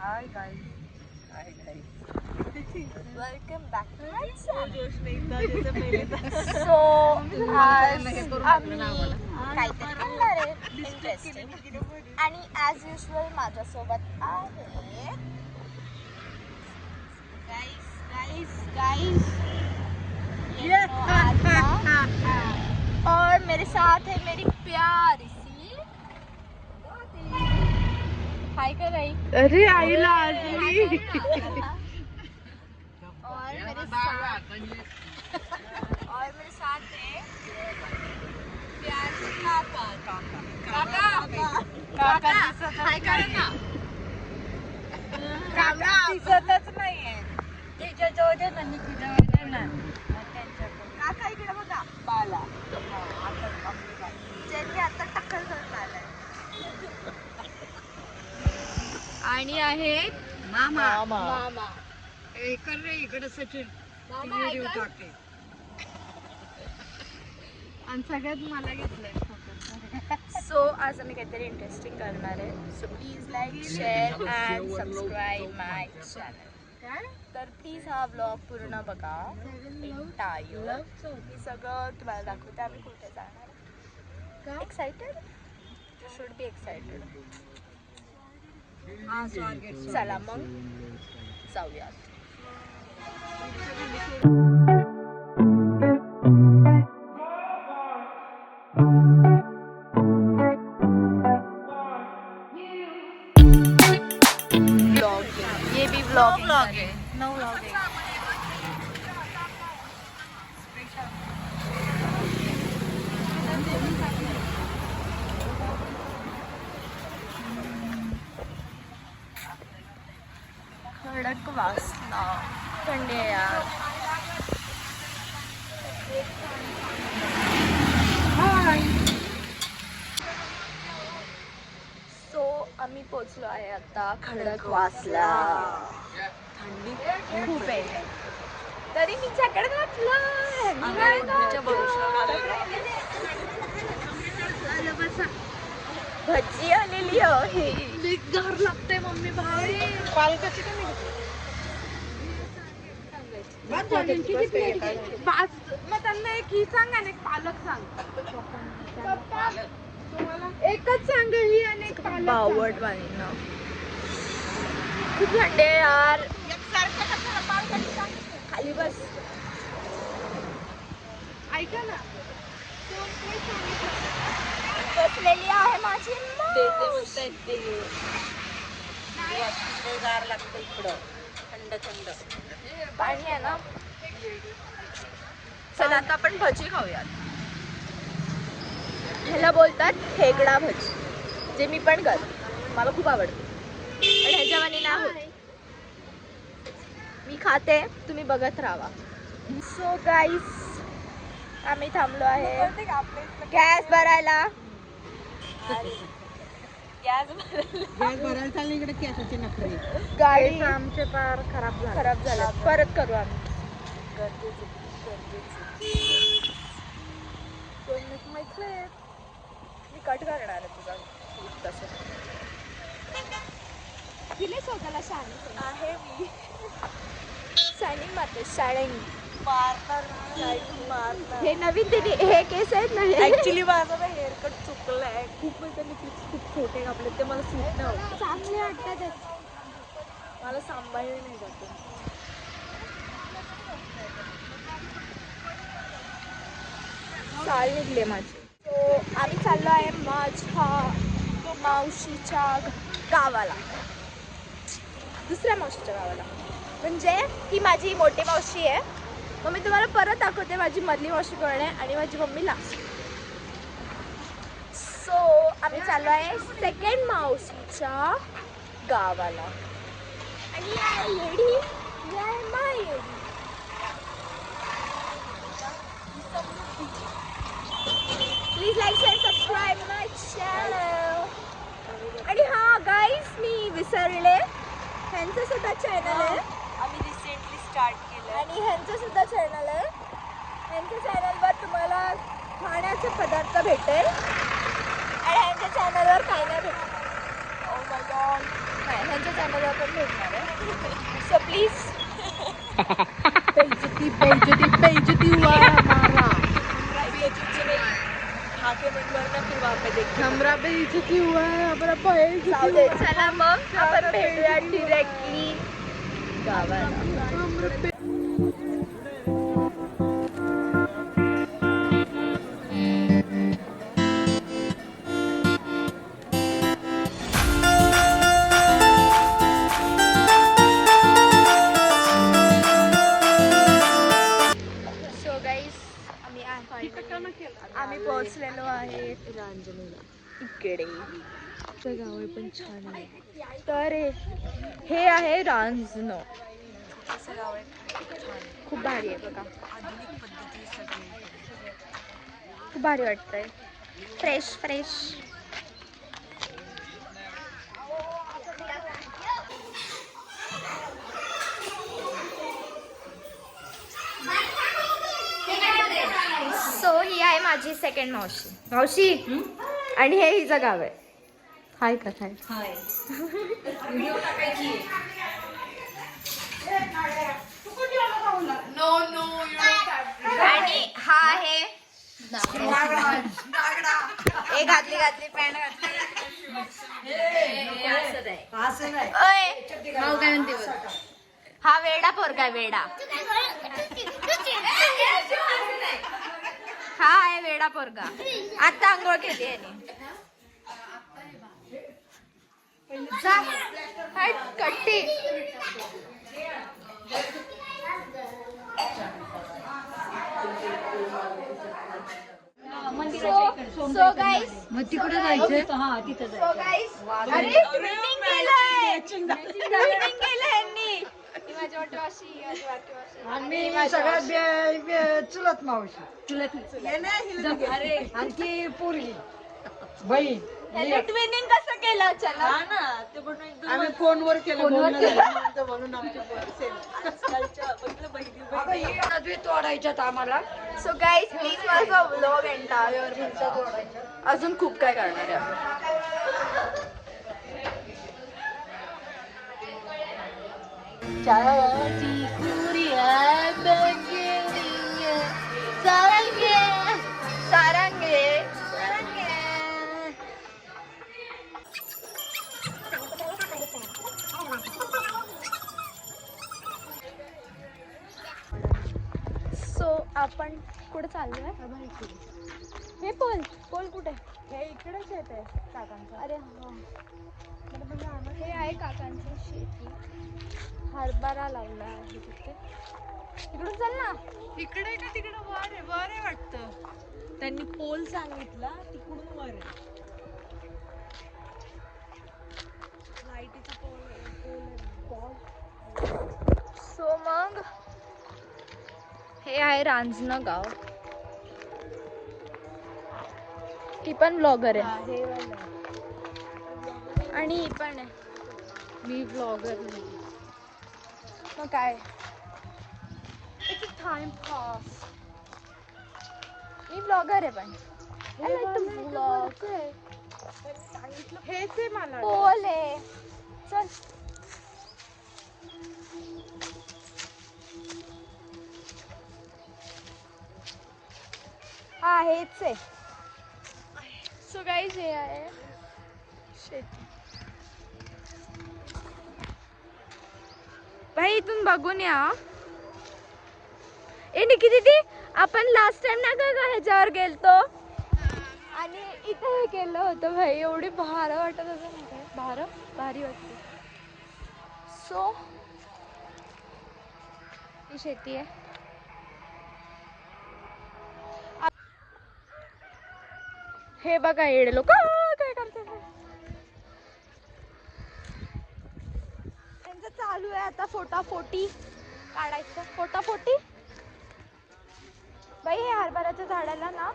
High guys. Hi guys. Welcome back to my जोश नाही इथं जसं पहिले सो आज आम्ही काहीतरी करणार आहे इंटरेस्टिंग आणि ॲज युजल माझ्यासोबत आहे गाईस गाईस गाईस और मेरे साथ है मेरी प्यारी सी हाय कर रही. अरे आईला और मेरे साथ है प्यार से काका हाय कर ना. काका दिसतच नाहीये. तिच्या जोडे ना निकिता ना काका इकडे बघा पाला ज्यांनी आता टक्कल करून आलाय आणि आहेत मामा मामा. कर रे इकडे सचिन मामा व्हिडिओ ऐका. टाकते आणि सगळ्यात मला घेतलंय फोटो. सो आज आम्ही काहीतरी इंटरेस्टिंग करणार आहे. So please like share and subscribe my channel. तर प्लीज हा व्लॉग पूर्ण बघा. इंटायर मी सगळं तुम्हाला दाखवते आम्ही कुठे जाणार. Excited you should be excited. चला मग जाऊयात. ये भी व्लॉग है. नो व्लॉग है. खडकवासला थंडी आहे यार. सो आम्ही पोचलो आहे आता खडकवासला. थंडी खूप आहे तरी मी जॅकेट घातलं. भजी आलेली आहे. घर लागतंय मम्मी बाहेर. पालकाची कमी मग त्यांना एक ही सांग आणि एक पालक सांग. एकच सांग ही आणि एक पालक. बावट वाणी ना खूप थंडी आहे यार. खाली बस. ऐका ना बसलेली आहे माझी गार लागतं इकडं थंड थंड पाणी आहे ना. चला आता आपण भजी खाऊयात. ह्याला बोलतात खेकडा भजी जे मी पण करते. मला खूप आवडते पण ह्याच्या वाणी ना होत. मी खाते तुम्ही बघत राहा. सो गाईस आम्ही थांबलो आहे गॅस भरायला. गॅस भरायला चालली इकडे कॅसाची नखरे. गाडी आमचे पार खराब झाला. परत करू आम्ही. 2 मिनिट म्हटले मी कट करणार आहे तुझा तसं. तिने स्वतःला शाणी आहे मी शाणी मारते. शाळेंग हे नवीन तिने हे केस आहेत ना. ऍक्च्युली माझं ना हेअरकट चुकलंय. खूप त्यांनी क्लिप्स खूप छोटे कापले ते मला सूट नाही होत. चांगले वाटतात. मला सांभाळले नाही जाते. साल निघले माझे. सो आम्ही चाललो आहे माझ्या मावशीच्या गावाला. दुसऱ्या मावशीच्या गावाला म्हणजे ही माझी मोठी मावशी आहे. मग मी तुम्हाला परत दाखवते माझी मधली मावशी कोण आहे आणि माझी मम्मी लास्ट. सो आम्ही चाललो आहे सेकंड मावशीच्या गावाला आणि या लेडी या my lady. Please like share subscribe my channel. आणि हा गाईस मी विसरले ह्यांचं सुद्धा चॅनल आहे. आम्ही रिसेंटली स्टार्ट केलं आणि ह्यांचं सुद्धा चॅनल आहे. ह्यांच्या चॅनलवर तुम्हाला खाण्याचे पदार्थ भेटेल आणि ह्यांच्या चॅनलवर काही नाही भेटेल. Oh my god. नाही ह्यांच्या चॅनलवर पण हमरा पे इथे क्यों है हमरा पाय जाऊ दे चला मग आपण भेटूया डिरेक्टली गावाला. सो गाईस आम्ही पोहोचलेलो आहे इकडे. गाव आहे पण छान आहे. तर हे आहे रांजण. असं गाव आहे खूप भारी आहे बघा. आधुनिक पद्धती सगळे. खूप भारी वाटतंय. Fresh fresh. सो ही आहे माझी सेकंड मावशी. मावशी आणि हे हिचं गाव आहे. हाय का हाय. आणि हा आहे हे घातली पॅन्ट घातली. हा वेडा पोरगा वेडा. हा आहे वेडा पोरगा. आता आंघोळ केली याने. जा हट कट्टी. सो गाईस मग तिकडे जायचं. सो गाईस अरे ट्विनिंग केलंय. ट्विनिंग केलंय यांनी. ही माझी मोठी मावशी, ही माझी बारकी मावशी. आम्ही सगळ्यात चुलत मावशी. चुलत अरे आणखी पोरगी बहीण. ट्विनिंग कसं केलं चला. आम्ही फोनवर केलं म्हणून नदवी तोडायच्यात आम्हाला. सो गाईज प्लीज माझा व्लॉग एंटायर तुमच्या अजून खूप काय करणार आहे. सारंगे सो आपण कुठे चाललोय. हे पोल कुठे. हे इकडेच येते काकांचं. अरे हा हे आहे काकांची शेती. हरभरा लावला आहे तिथे. तिकडून चल ना. इकडे का तिकडे वर आहे वाटतं. त्यांनी पोल सांगितला तिकडून वर आहे. लाईटीचा पोल. सो मग हे आहे रांजण गाव. ती पण ब्लॉगर आहे हे वाला. आणि ही पण आहे. मी ब्लॉगर नाही. मग काय it's time pass. Me blogger आहे पण I like to vlog. हेच आहे मला. पोल आहे. चल हा हेच आहे. सो गाईज हे आहे शेती. भाई इथून बघून या. ए निकी दीदी आपण लास्ट टाइम ना का ह्याच्यावर गेलतो आणि इथे हे केलं होतं भाई. एवढी भार वाटत होतं. भारी वाटते. सो ही शेती आहे. हे बघा येडे लोक काय करतात. त्यांचं चालू आहे आता फोटाफोटी काढायचं. फोटाफोटी बाई. हे हरभऱ्याच्या झाडाला ना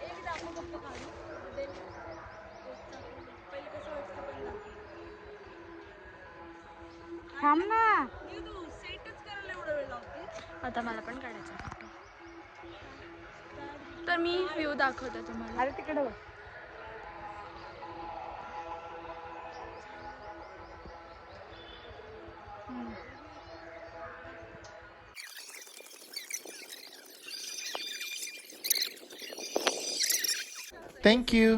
थांब ना. आता मला पण काढायचा फोटो. तर मी व्ह्यू दाखवते तुम्हाला. अरे तिकडे बघ. Thank you.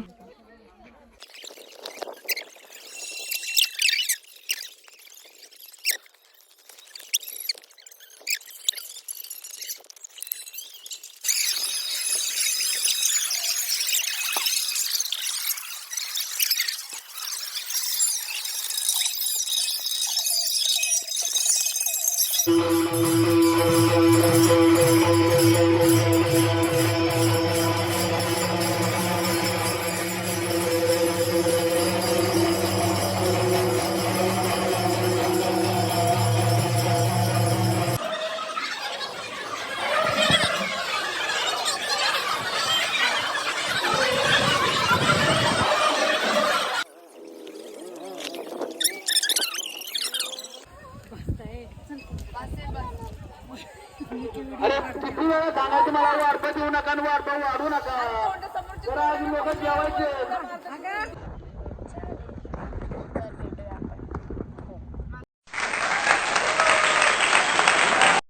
अरे किती वेळा सांगायचं मला वाढपं देऊ नका आणि वाढपं वाढू नका. जरा अजून लोक जेवायचे.